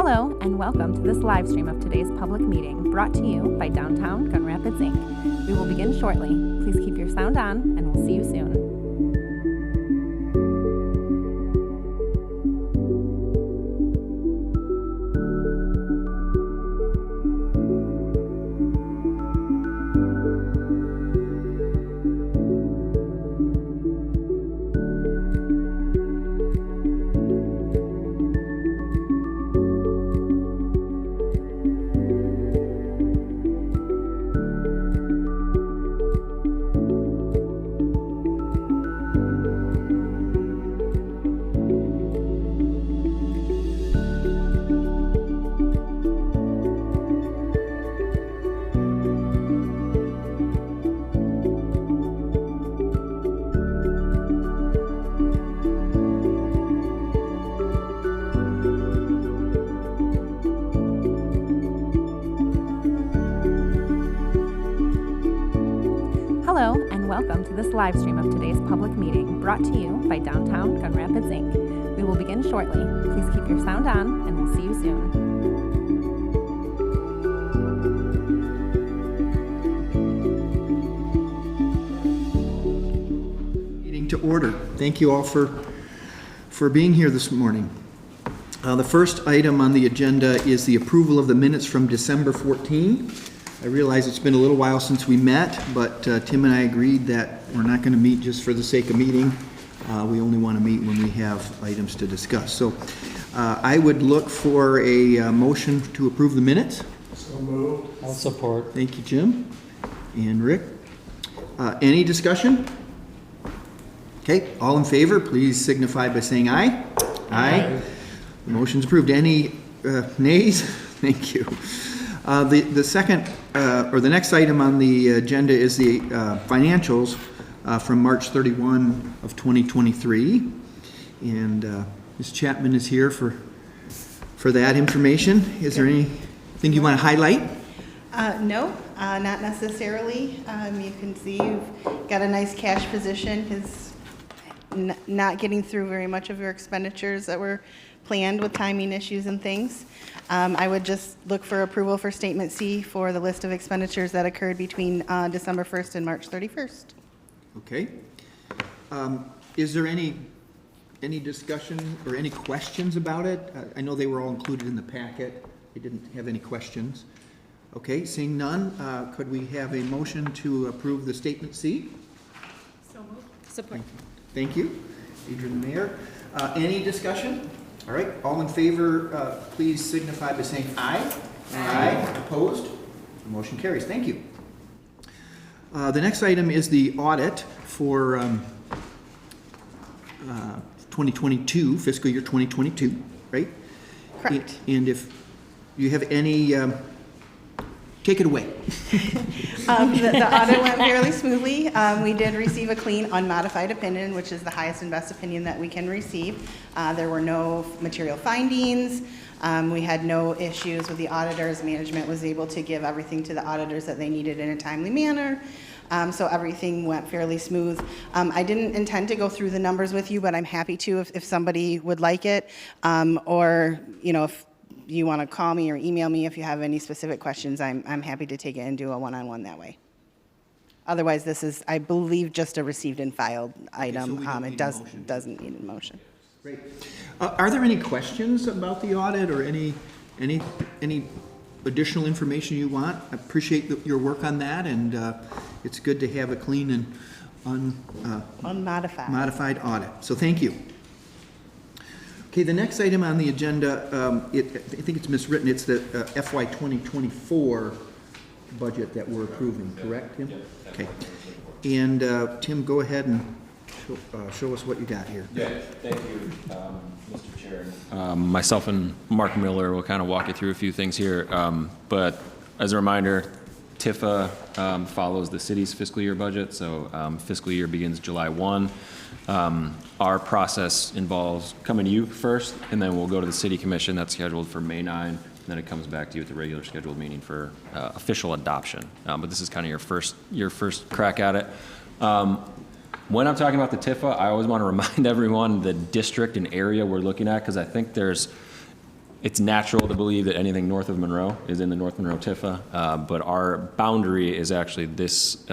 Hello, and welcome to this live stream of today's public meeting brought to you by Downtown Gun Rapids, Inc. We will begin shortly. Please keep your sound on, and we'll see you soon. Hello, and welcome to this live stream of today's public meeting brought to you by Downtown Gun Rapids, Inc. We will begin shortly. Please keep your sound on, and we'll see you soon. Meeting to order. Thank you all for being here this morning. The first item on the agenda is the approval of the minutes from December 14. I realize it's been a little while since we met, but Tim and I agreed that we're not going to meet just for the sake of meeting. We only want to meet when we have items to discuss. So I would look for a motion to approve the minutes. So moved. I'll support. Thank you, Jim and Rick. Any discussion? Okay, all in favor, please signify by saying aye. Aye. The motion's approved. Any nays? Thank you. The second, or the next item on the agenda is the financials from March 31 of 2023. And Ms. Chapman is here for that information. Is there anything you want to highlight? No, not necessarily. You can see you've got a nice cash position because not getting through very much of your expenditures that were planned with timing issues and things. I would just look for approval for Statement C for the list of expenditures that occurred between December 1st and March 31st. Okay. Is there any discussion or any questions about it? I know they were all included in the packet. I didn't have any questions. Okay, seeing none, could we have a motion to approve the Statement C? So moved. Support. Thank you. Adrian Mayor. Any discussion? All right, all in favor, please signify by saying aye. Aye. Opposed? The motion carries. Thank you. The next item is the audit for 2022, fiscal year 2022, right? Correct. And if you have any, take it away. The audit went fairly smoothly. We did receive a clean, unmodified opinion, which is the highest and best opinion that we can receive. There were no material findings. We had no issues with the auditors. Management was able to give everything to the auditors that they needed in a timely manner. So everything went fairly smooth. I didn't intend to go through the numbers with you, but I'm happy to if somebody would like it. Or, you know, if you want to call me or email me if you have any specific questions, I'm happy to take it and do a one-on-one that way. Otherwise, this is, I believe, just a received and filed item. So it doesn't need a motion. Great. Are there any questions about the audit or any additional information you want? I appreciate your work on that, and it's good to have a clean and modified audit. So thank you. Okay, the next item on the agenda, I think it's miswritten. It's the FY 2024 budget that we're approving, correct, Tim? Yep. Okay. And Tim, go ahead and show us what you got here. Yeah, thank you, Mr. Chair. Myself and Mark Miller will kind of walk you through a few things here. But as a reminder, TIFA follows the city's fiscal year budget. So fiscal year begins July 1. Our process involves coming to you first, and then we'll go to the City Commission. That's scheduled for May 9, and then it comes back to you at the regular scheduled meeting for official adoption. But this is kind of your first crack at it. When I'm talking about the TIFA, I always want to remind everyone the district and area we're looking at, because I think there's It's natural to believe that anything north of Monroe is in the North Monroe TIFA, but our boundary is actually this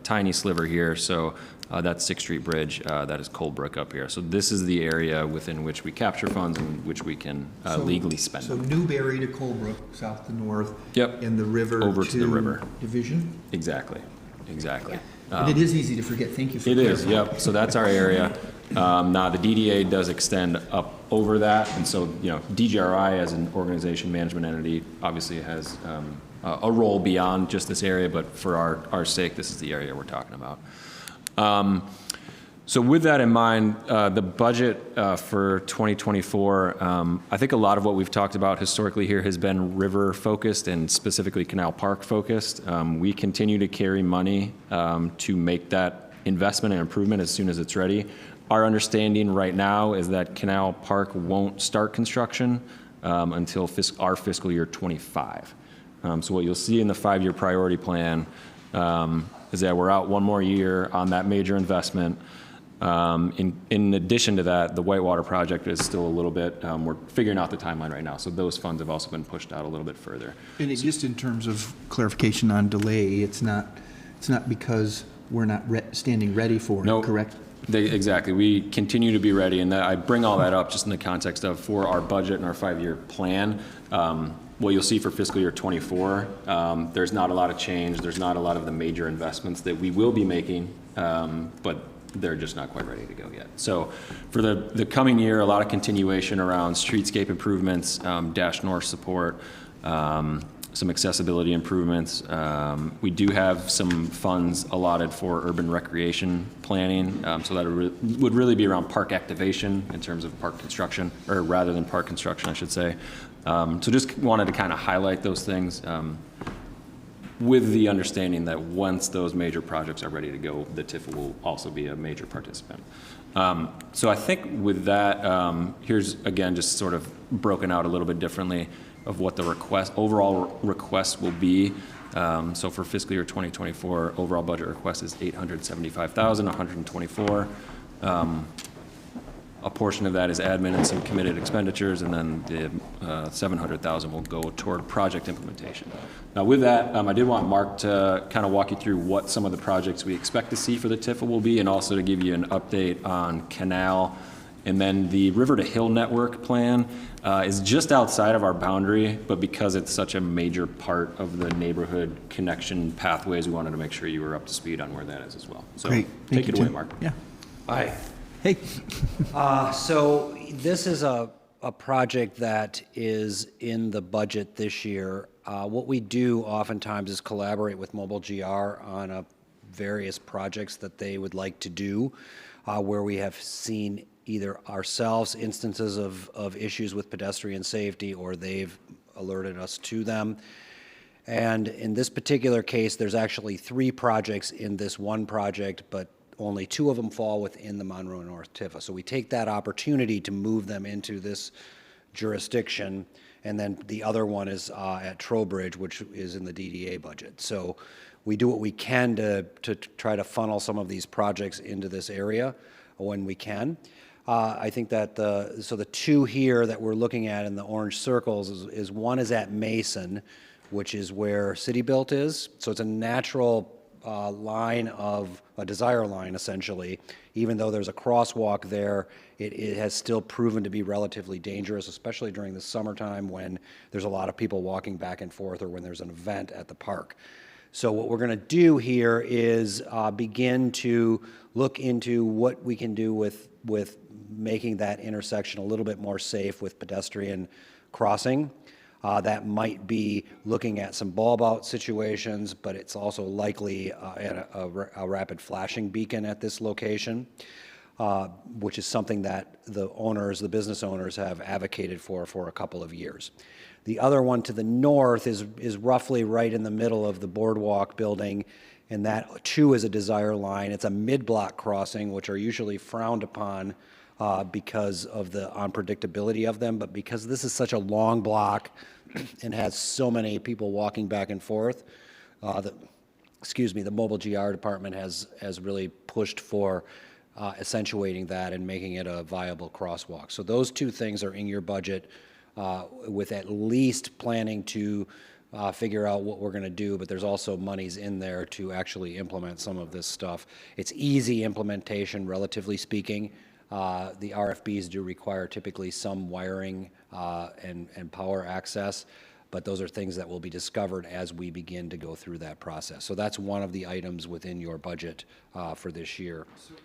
tiny sliver here. So that's 6th Street Bridge, that is Coldbrook up here. So this is the area within which we capture funds and which we can legally spend So them. Newberry to Colebrook, south to north. Yep. And the river Over to the river. Division. Exactly. And it is easy to forget. Thank you for It is, clarifying. yep. So that's our area. Now, the DDA does extend up over that, and so, DGRI as an organization management entity obviously has a role beyond just this area, but for our sake, this is the area we're talking about. So with that in mind, the budget for 2024, I think a lot of what we've talked about historically here has been river-focused and specifically Canal Park-focused. We continue to carry money to make that investment and improvement as soon as it's ready. Our understanding right now is that Canal Park won't start construction until our fiscal year 25. So what you'll see in the 5-year priority plan is that we're out one more year on that major investment. In addition to that, the Whitewater project is still a little bit, we're figuring out the timeline right now. So those funds have also been pushed out a little bit further. And just in terms of clarification on delay, it's not because we're not standing ready for it, No, correct? Exactly. We continue to be ready, and I bring all that up just in the context of for our budget and our 5-year plan. What you'll see for fiscal year 24, there's not a lot of change. There's not a lot of the major investments that we will be making, but they're just not quite ready to go yet. So for the coming year, a lot of continuation around streetscape improvements, Dash North support, some accessibility improvements. We do have some funds allotted for urban recreation planning, so that would really be around park activation in terms of park construction, or rather than park construction, I should say. So just wanted to kind of highlight those things with the understanding that once those major projects are ready to go, the TIFA will also be a major participant. So I think with that, here's again just sort of broken out a little bit differently of what the overall request will be. So for fiscal year 2024, overall budget request is $875,124. A portion of that is admin and some committed expenditures, and then the $700,000 will go toward project implementation. Now with that, I did want Mark to kind of walk you through what some of the projects we expect to see for the TIFA will be, and also to give you an update on Canal. And then the River to Hill Network plan is just outside of our boundary, but because it's such a major part of the neighborhood connection pathways, we wanted to make sure you were up to speed on where that is as well. So Great. take it away, Mark. Yeah. Aye. Hey. So this is a project that is in the budget this year. What we do oftentimes is collaborate with Mobile GR on various projects that they would like to do, where we have seen either ourselves instances of issues with pedestrian safety, or they've alerted us to them. And in this particular case, there's actually 3 projects in this one project, but only 2 of them fall within the Monroe North TIFA. So we take that opportunity to move them into this jurisdiction, and then the other one is at Trowbridge, which is in the DDA budget. So we do what we can to try to funnel some of these projects into this area when we can. I think that the 2 here that we're looking at in the orange circles is one is at Mason, which is where City Built is. So it's a natural line of a desire line, essentially. Even though there's a crosswalk there, it has still proven to be relatively dangerous, especially during the summertime when there's a lot of people walking back and forth, or when there's an event at the park. So what we're going to do here is begin to look into what we can do with making that intersection a little bit more safe with pedestrian crossing. That might be looking at some bulb out situations, but it's also likely a rapid flashing beacon at this location, which is something that the business owners have advocated for a couple of years. The other one to the north is roughly right in the middle of the boardwalk building, and that too is a desire line. It's a mid-block crossing, which are usually frowned upon because of the unpredictability of them, but because this is such a long block and has so many people walking back and forth, the Mobile GR department has really pushed for accentuating that and making it a viable crosswalk. So those 2 things are in your budget with at least planning to figure out what we're going to do, but there's also monies in there to actually implement some of this stuff. It's easy implementation, relatively speaking. The RFBs do require typically some wiring and power access, but those are things that will be discovered as we begin to go through that process. So that's one of the items within your budget for this year. So,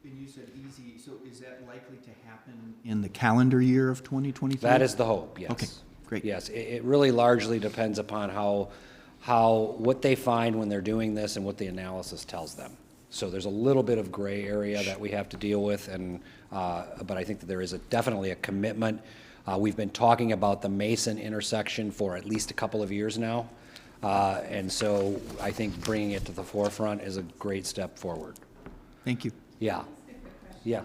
and you said easy, so is that likely to happen in the calendar year of 2023? That is the hope, yes. Okay, great. Yes, it really largely depends upon what they find when they're doing this and what the analysis tells them. So there's a little bit of gray area that we have to deal with, and but I think that there is definitely a commitment. We've been talking about the Mason intersection for at least a couple of years now, and so I think bringing it to the forefront is a great step forward. Thank you. Yeah. Yeah.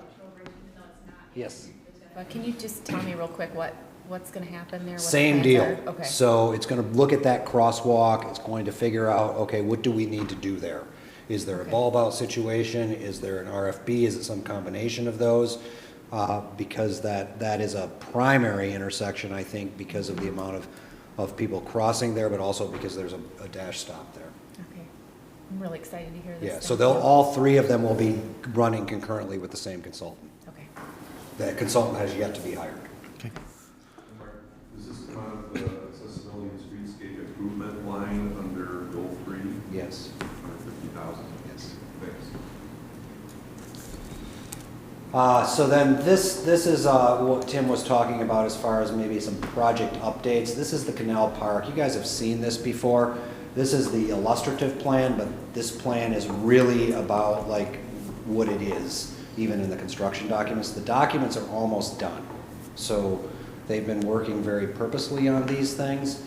Yes. But can you just tell me real quick what's going to happen there? What the Same plans deal. are? Okay. So it's going to look at that crosswalk. It's going to figure out, okay, what do we need to do there? Is there a bulb out situation? Is there an RFB? Is it some combination of those? Because that is a primary intersection, I think, because of the amount of people crossing there, but also because there's a dash stop there. Okay. I'm really excited to hear this. Yeah, so all three of them will be running concurrently with the same consultant. Okay. That consultant has yet to be hired. Okay. Mark, is this part of the accessibility and streetscape improvement line under goal 3? Yes. 150,000? Yes. Thanks. So then this is what Tim was talking about as far as maybe some project updates. This is the Canal Park. You guys have seen this before. This is the illustrative plan, but this plan is really about like what it is, even in the construction documents. The documents are almost done. So they've been working very purposely on these things.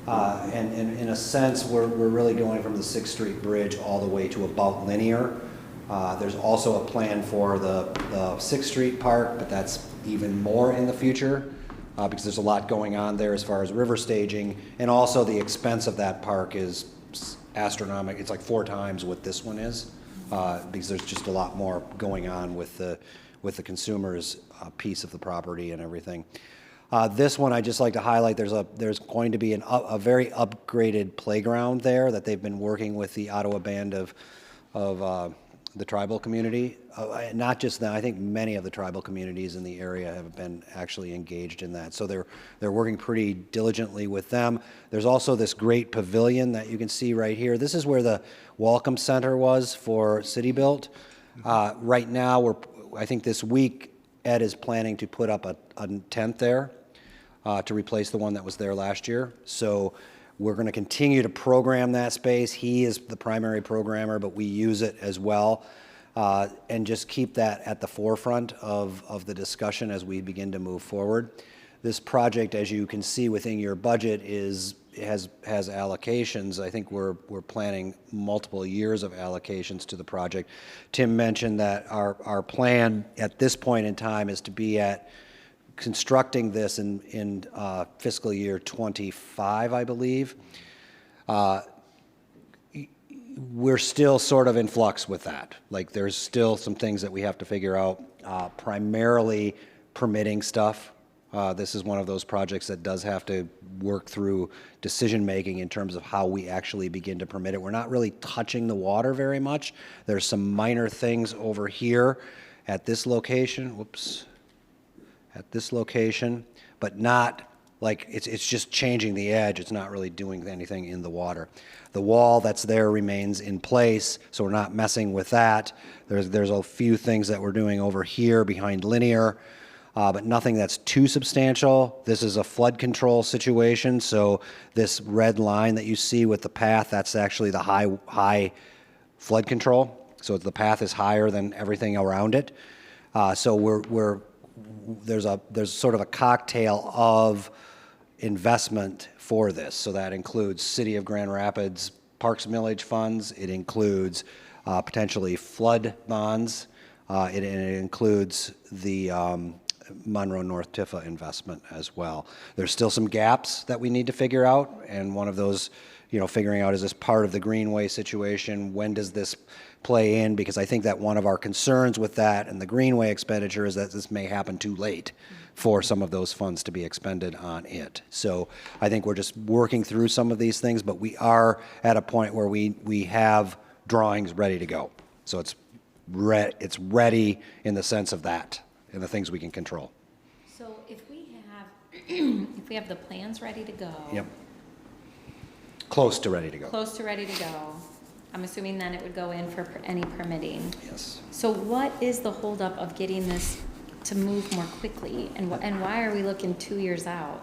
And in a sense, we're really going from the 6th Street Bridge all the way to about linear. There's also a plan for the 6th Street Park, but that's even more in the future because there's a lot going on there as far as river staging, and also the expense of that park is astronomical. It's like 4 times what this one is because there's just a lot more going on with the consumer's piece of the property and everything. This one I just like to highlight. There's going to be a very upgraded playground there that they've been working with the Ottawa Band of the tribal community. Not just that, I think many of the tribal communities in the area have been actually engaged in that. So they're working pretty diligently with them. There's also this great pavilion that you can see right here. This is where the Welcome Center was for City Built. Right now, I think this week, Ed is planning to put up a tent there to replace the one that was there last year. So we're going to continue to program that space. He is the primary programmer, but we use it as well, and just keep that at the forefront of the discussion as we begin to move forward. This project, as you can see within your budget, has allocations. I think we're planning multiple years of allocations to the project. Tim mentioned that our plan at this point in time is to be at constructing this in fiscal year 25, I believe. We're still sort of in flux with that. Like there's still some things that we have to figure out, primarily permitting stuff. This is one of those projects that does have to work through decision-making in terms of how we actually begin to permit it. We're not really touching the water very much. There's some minor things over here at this location. Whoops. At this location, but not like it's just changing the edge. It's not really doing anything in the water. The wall that's there remains in place, so we're not messing with that. There's a few things that we're doing over here behind linear, but nothing that's too substantial. This is a flood control situation, so this red line that you see with the path, that's actually the high flood control. So the path is higher than everything around it. So there's sort of a cocktail of investment for this. So that includes City of Grand Rapids Parks Millage funds. It includes potentially flood bonds. It includes the Monroe North TIFA investment as well. There's still some gaps that we need to figure out, and one of those, figuring out, is this part of the greenway situation? When does this play in, because I think that one of our concerns with that and the Greenway expenditure is that this may happen too late for some of those funds to be expended on it. So I think we're just working through some of these things, but we are at a point where we have drawings ready to go. So it's ready in the sense of that and the things we can control. So if we have the plans ready to go. Yep. Close to ready to go. Close to ready to go, I'm assuming then it would go in for any permitting. Yes. So what is the holdup of getting this to move more quickly? And why are we looking 2 years out?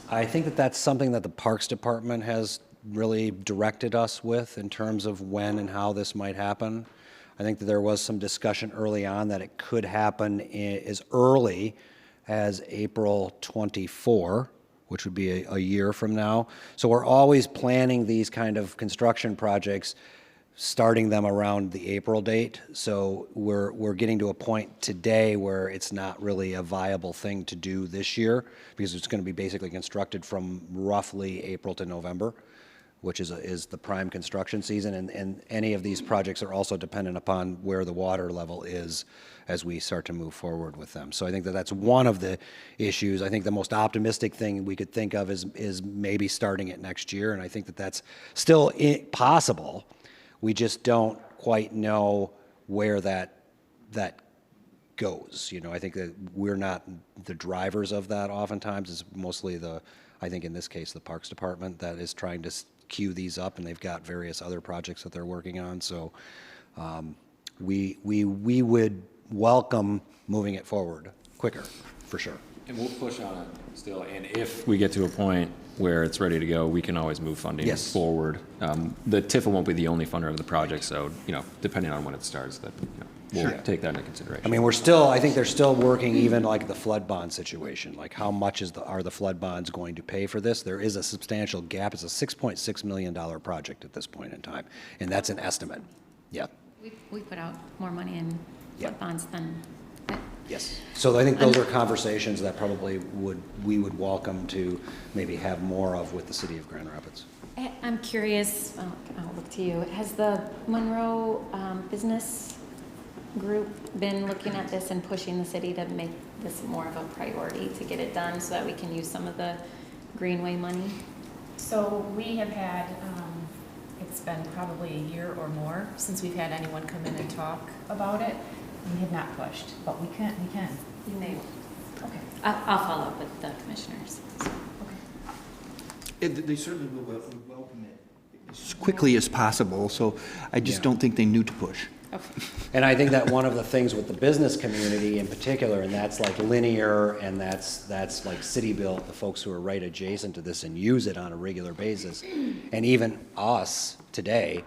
I think that that's something that the Parks Department has really directed us with in terms of when and how this might happen. I think that there was some discussion early on that it could happen as early as April 24, which would be a year from now. So we're always planning these kind of construction projects, starting them around the April date. So we're getting to a point today where it's not really a viable thing to do this year, because it's going to be basically constructed from roughly April to November, which is the prime construction season, and any of these projects are also dependent upon where the water level is as we start to move forward with them. So I think that that's one of the issues. I think the most optimistic thing we could think of is maybe starting it next year, and I think that that's still possible. We just don't quite know where that goes. I think that we're not the drivers of that oftentimes. It's mostly I think in this case, the Parks Department that is trying to queue these up, and they've got various other projects that they're working on. So we would welcome moving it forward quicker, for sure. And we'll push on it still, and if we get to a point where it's ready to go, we can always move funding forward. The TIFA won't be the only funder of the project, so, depending on when it starts, that, we'll take that into consideration. I mean, I think they're still working even like the flood bond situation, like how much are the flood bonds going to pay for this? There is a substantial gap. It's a $6.6 million project at this point in time, and that's an estimate. Yeah. We put out more money in flood bonds than. Yes. So I think those are conversations that probably we would welcome to maybe have more of with the city of Grand Rapids. I'm curious, I'll look to you. Has the Monroe Business Group been looking at this and pushing the city to make this more of a priority to get it done so that we can use some of the Greenway money? So we have had, it's been probably a year or more since we've had anyone come in and talk about it. We have not pushed, but we can. You may. Okay. I'll follow up with the commissioners. Okay. They certainly will welcome it as quickly as possible, so I just don't think they knew to push. Okay. And I think that one of the things with the business community in particular, and that's like Linear, and that's like City Built, the folks who are right adjacent to this and use it on a regular basis, and even us today,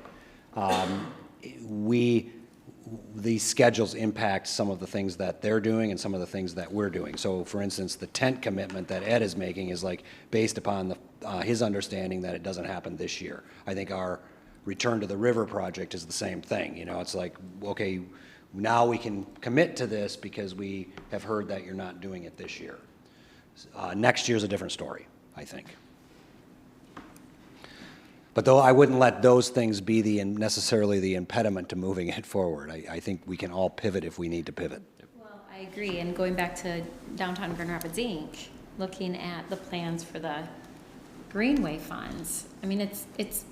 these schedules impact some of the things that they're doing and some of the things that we're doing. So for instance, the tent commitment that Ed is making is like based upon his understanding that it doesn't happen this year. I think our Return to the River project is the same thing. It's like, okay, now we can commit to this because we have heard that you're not doing it this year. Next year's a different story, I think. But though I wouldn't let those things be necessarily the impediment to moving it forward. I think we can all pivot if we need to pivot. Well, I agree. And going back to Downtown Grand Rapids, Inc., looking at the plans for the Greenway funds, I mean, it's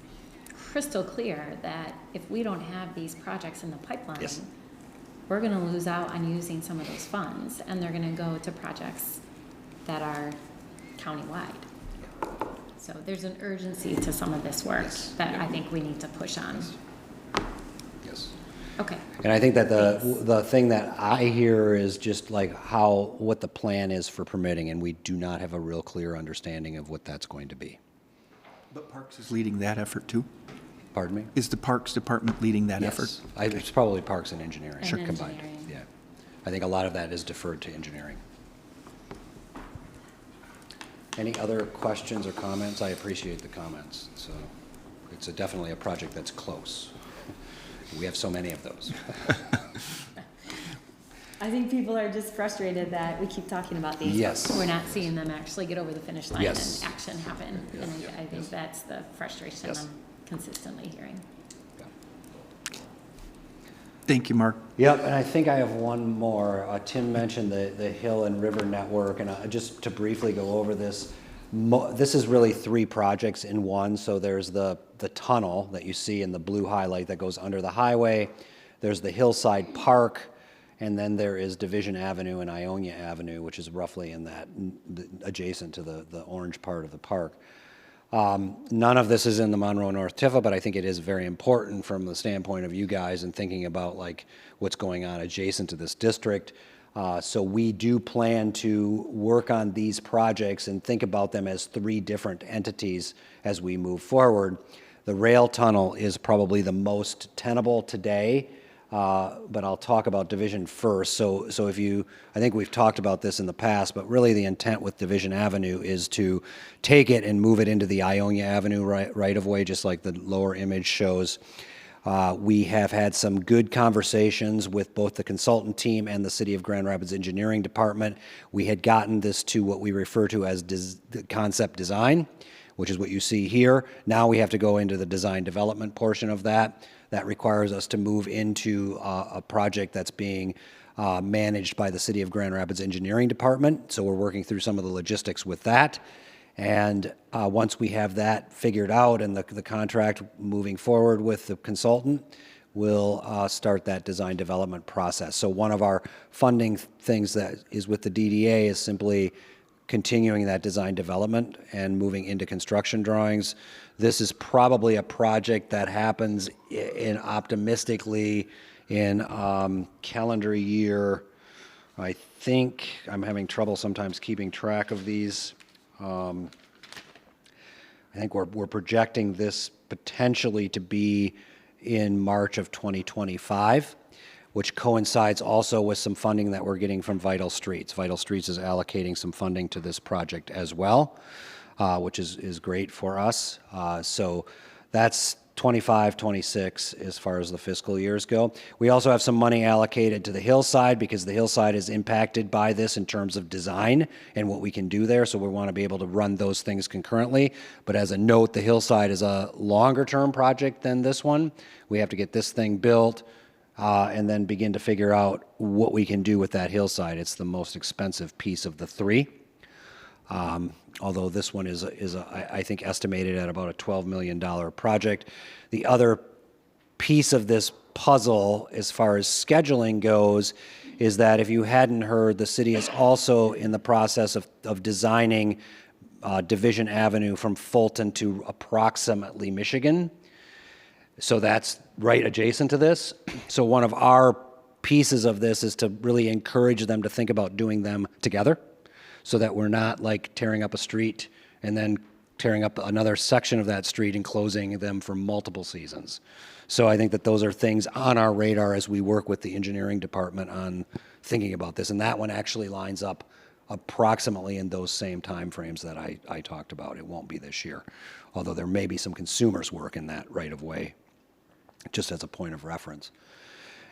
crystal clear that if we don't have these projects in the pipeline, we're going to lose out on using some of those funds, and they're going to go to projects that are countywide. So there's an urgency to some of this work that I think we need to push on. Yes. Okay. And I think that the thing that I hear is just like what the plan is for permitting, and we do not have a real clear understanding of what that's going to be. But Parks is leading that effort too? Pardon me? Is the Parks Department leading that effort? It's probably Parks and Engineering And combined. engineering. Yeah. I think a lot of that is deferred to engineering. Any other questions or comments? I appreciate the comments. So it's definitely a project that's close. We have so many of those. I think people are just frustrated that we keep talking about these. Yes. But we're not seeing them actually get over the finish line Yes. and action happen. Yeah. And I think that's the frustration Yes. I'm consistently hearing. Thank you, Mark. Yep, and I think I have one more. Tim mentioned the Hill and River Network, and just to briefly go over this, this is really 3 projects in one. So there's the tunnel that you see in the blue highlight that goes under the highway. There's the Hillside Park, and then there is Division Avenue and Ionia Avenue, which is roughly in that, adjacent to the orange part of the park. None of this is in the Monroe North TIFA, but I think it is very important from the standpoint of you guys and thinking about like what's going on adjacent to this district. So we do plan to work on these projects and think about them as 3 different entities as we move forward. The rail tunnel is probably the most tenable today, but I'll talk about Division first. So I think we've talked about this in the past, but really the intent with Division Avenue is to take it and move it into the Ionia Avenue right of way, just like the lower image shows. We have had some good conversations with both the consultant team and the City of Grand Rapids Engineering Department. We had gotten this to what we refer to as concept design, which is what you see here. Now we have to go into the design development portion of that. That requires us to move into a project that's being managed by the City of Grand Rapids Engineering Department. So we're working through some of the logistics with that. And once we have that figured out and the contract moving forward with the consultant, we'll start that design development process. So one of our funding things that is with the DDA is simply continuing that design development and moving into construction drawings. This is probably a project that happens optimistically in calendar year. I think I'm having trouble sometimes keeping track of these. I think we're projecting this potentially to be in March of 2025, which coincides also with some funding that we're getting from Vital Streets. Vital Streets is allocating some funding to this project as well, which is great for us. So that's 25, 26 as far as the fiscal years go. We also have some money allocated to the Hillside because the Hillside is impacted by this in terms of design and what we can do there. So we want to be able to run those things concurrently. But as a note, the Hillside is a longer term project than this one. We have to get this thing built and then begin to figure out what we can do with that Hillside. It's the most expensive piece of the 3. Although this one is I think estimated at about a $12 million project. The other piece of this puzzle as far as scheduling goes is that if you hadn't heard, the city is also in the process of designing Division Avenue from Fulton to approximately Michigan. So that's right adjacent to this. So one of our pieces of this is to really encourage them to think about doing them together, so that we're not like tearing up a street and then tearing up another section of that street and closing them for multiple seasons. So I think that those are things on our radar as we work with the engineering department on thinking about this. And that one actually lines up approximately in those same timeframes that I talked about. It won't be this year, although there may be some consumers work in that right of way, just as a point of reference.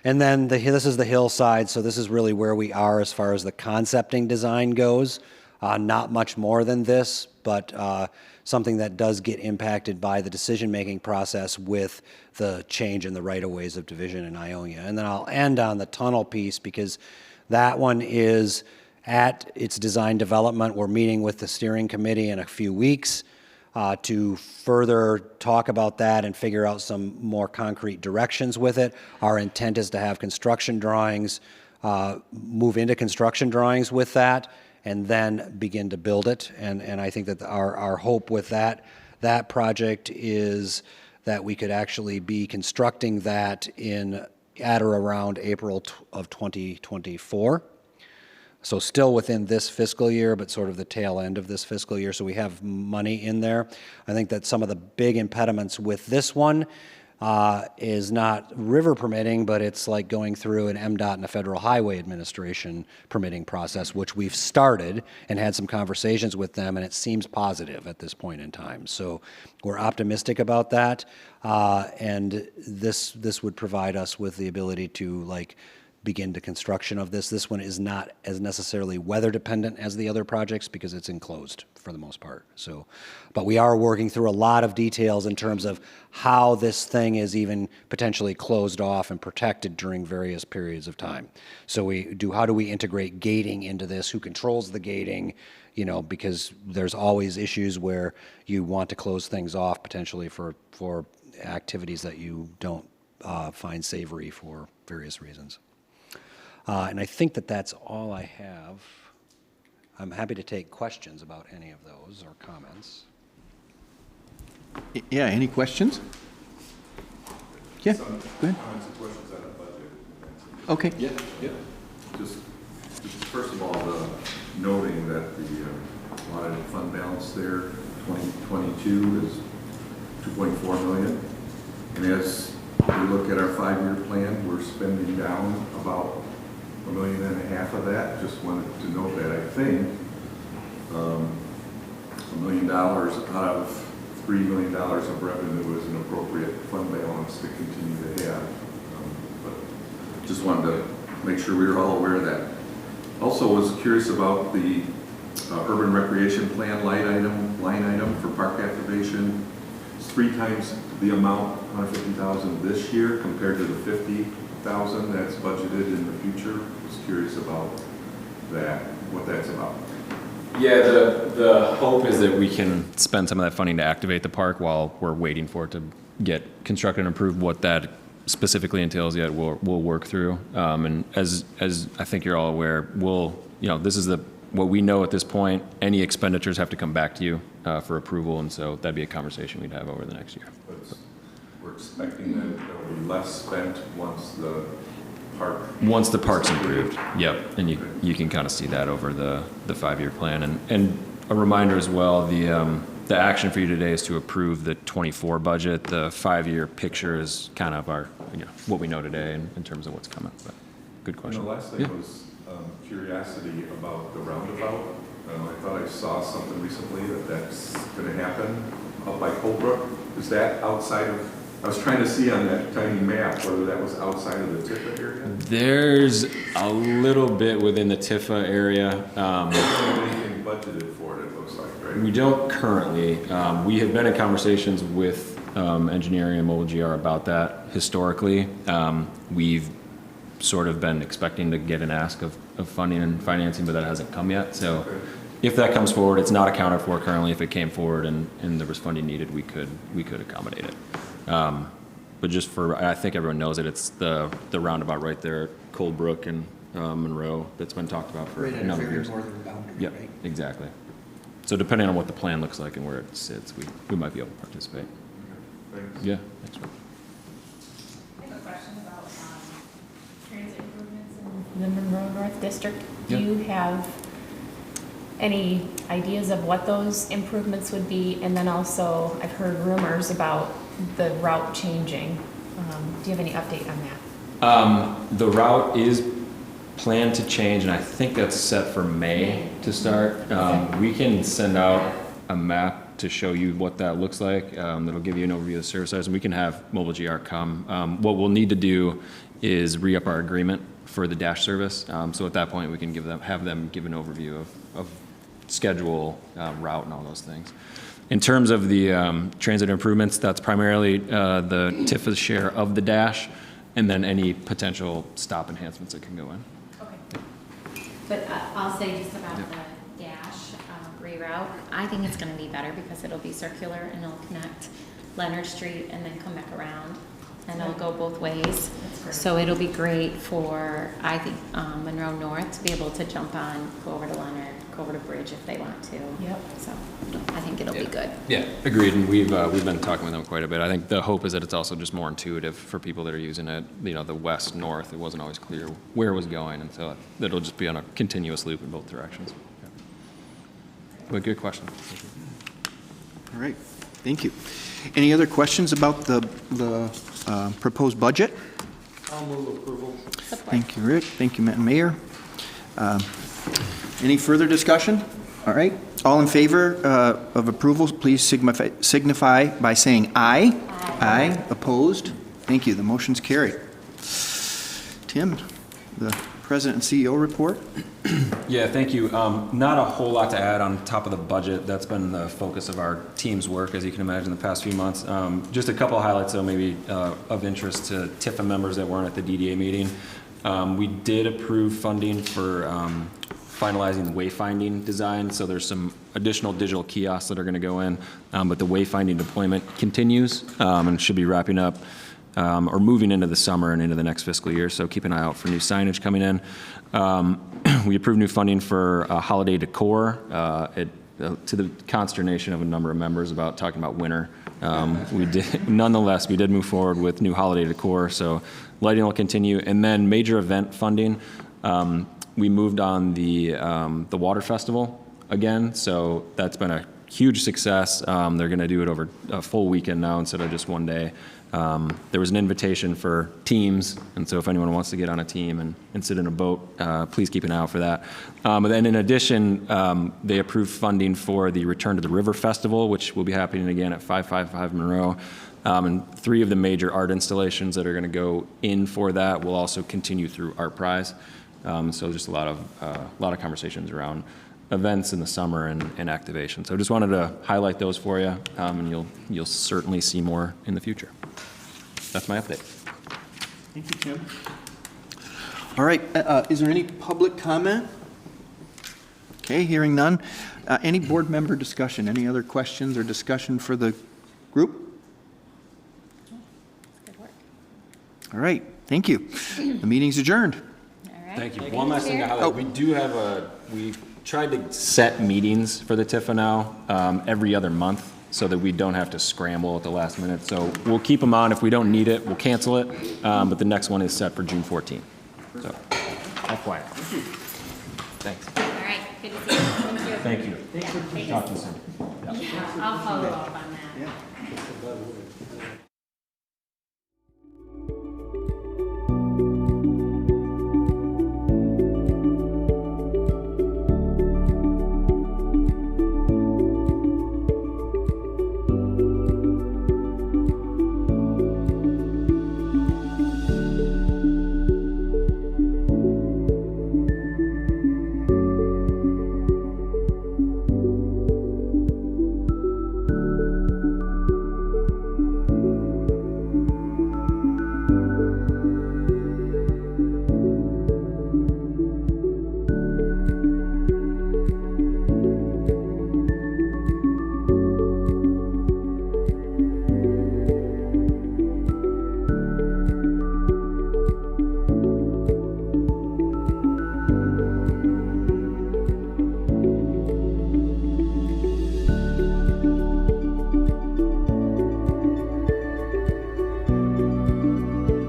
And then this is the Hillside, so this is really where we are as far as the concepting design goes. Not much more than this, but something that does get impacted by the decision-making process with the change in the right-of-ways of Division and Ionia. And then I'll end on the tunnel piece because that one is at its design development. We're meeting with the steering committee in a few weeks to further talk about that and figure out some more concrete directions with it. Our intent is to have construction drawings, move into construction drawings with that, and then begin to build it. And I think that our hope with that project is that we could actually be constructing that at or around April of 2024. So still within this fiscal year, but sort of the tail end of this fiscal year. So we have money in there. I think that some of the big impediments with this one is not river permitting, but it's like going through an MDOT and a Federal Highway Administration permitting process, which we've started and had some conversations with them, and it seems positive at this point in time. So we're optimistic about that, and this would provide us with the ability to begin the construction of this. This one is not as necessarily weather dependent as the other projects because it's enclosed for the most part. So, but we are working through a lot of details in terms of how this thing is even potentially closed off and protected during various periods of time. So how do we integrate gating into this? Who controls the gating? You know, because there's always issues where you want to close things off potentially for activities that you don't find savory for various reasons. And I think that that's all I have. I'm happy to take questions about any of those or comments. Yeah, any questions? Yeah, go ahead. Comments and questions on the budget. Okay. Yeah. Just first of all, noting that the audited fund balance there, 2022 is 2.4 million. And as we look at our 5-year plan, we're spending down about $1.5 million of that. Just wanted to note that. I think $1 million out of $3 million of revenue is an appropriate fund balance to continue to have. But just wanted to make sure we were all aware of that. Also was curious about the urban recreation plan line item for park activation. It's 3 times the amount, $150,000 this year compared to the $50,000 that's budgeted in the future. Just curious about that, what that's about. Yeah, the hope is that we can spend some of that funding to activate the park while we're waiting for it to get constructed and approved. What that specifically entails yet, we'll work through. And as I think you're all aware, this is what we know at this point. Any expenditures have to come back to you for approval, and so that'd be a conversation we'd have over the next year. But we're expecting that there will be less spent once the park's approved. Yep, and you can kind of see that over the 5-year plan. And a reminder as well, the action for you today is to approve the 24 budget. The 5-year picture is kind of our, what we know today in terms of what's coming. But good question. And the last thing was curiosity about the roundabout. I thought I saw something recently that's going to happen up by Colebrook. Is that outside of? I was trying to see on that tiny map whether that was outside of the TIFA area. There's a little bit within the TIFA area. Anything budgeted for it, it looks like, right? We don't currently. We have been in conversations with engineering and Mobile GR about that historically. We've sort of been expecting to get an ask of funding and financing, but that hasn't come yet. So Okay. if that comes forward, it's not accounted for currently. If it came forward and there was funding needed, we could accommodate it. But just I think everyone knows it. It's the roundabout right there at Coldbrook and Monroe that's been talked about for a number of years. Northern boundary, Yep, right? exactly. So depending on what the plan looks like and where it sits, we might be able to participate. Thanks. Yeah, thanks. I have a question about transit improvements in the Monroe North District. Do Yeah. you have any ideas of what those improvements would be? And then also, I've heard rumors about the route changing. Do you have any update on that? The route is planned to change, and I think that's set for May to start. We can send out a map to show you what that looks like. That'll give you an overview of the service areas, and we can have Mobile GR come. What we'll need to do is re-up our agreement for the dash service. So at that point, we can have them give an overview of schedule, route, and all those things. In terms of the transit improvements, that's primarily the TIFA's share of the dash, and then any potential stop enhancements that can go in. Okay. But I'll say just about the dash reroute, I think it's going to be better because it'll be circular and it'll connect Leonard Street and then come back around, and it'll go both ways. So it'll be great for, I think, Monroe North to be able to jump on, go over to Leonard, go over to Bridge if they want to. Yep. So I think it'll be good. Yeah, agreed, and we've been talking with them quite a bit. I think the hope is that it's also just more intuitive for people that are using it. The west, north, it wasn't always clear where it was going, and so it'll just be on a continuous loop in both directions. Yeah. But good question. All right, thank you. Any other questions about the proposed budget? I'll move approval. Support. Thank you, Rick. Thank you, Mayor. Any further discussion? All right. All in favor of approval, please signify by saying aye. Aye. Opposed? Thank you. The motion's carried. Tim, the President and CEO report. Yeah, thank you. Not a whole lot to add on top of the budget. That's been the focus of our team's work, as you can imagine, the past few months. Just a couple of highlights, though, maybe of interest to TIFA members that weren't at the DDA meeting. We did approve funding for finalizing the wayfinding design, so there's some additional digital kiosks that are going to go in, but the wayfinding deployment continues and should be wrapping up or moving into the summer and into the next fiscal year, so keep an eye out for new signage coming in. We approved new funding for holiday decor to the consternation of a number of members about talking about winter. Nonetheless, we did move forward with new holiday decor, so lighting will continue. And then major event funding, we moved on the water festival again, so that's been a huge success. They're going to do it over a full weekend now instead of just one day. There was an invitation for teams, and so if anyone wants to get on a team and sit in a boat, please keep an eye out for that. And then in addition, they approved funding for the Return to the River Festival, which will be happening again at 555 Monroe. And 3 of the major art installations that are going to go in for that will also continue through Art Prize. So just a lot of conversations around events in the summer and activation. So just wanted to highlight those for you, and you'll certainly see more in the future. That's my update. Thank you, Tim. All right, is there any public comment? Okay, hearing none. Any board member discussion? Any other questions or discussion for the group? Good work. All right, thank you. The meeting's adjourned. All right. Thank you. One last thing to highlight. We do have we tried to set meetings for the TIFA now every other month so that we don't have to scramble at the last minute. So we'll keep them on. If we don't need it, we'll cancel it. But the next one is set for June 14th. So, FYI. Thanks. All right, good to see you. Thank you. Thank you. Yeah, Talk to you soon. Yeah, I'll follow up on that.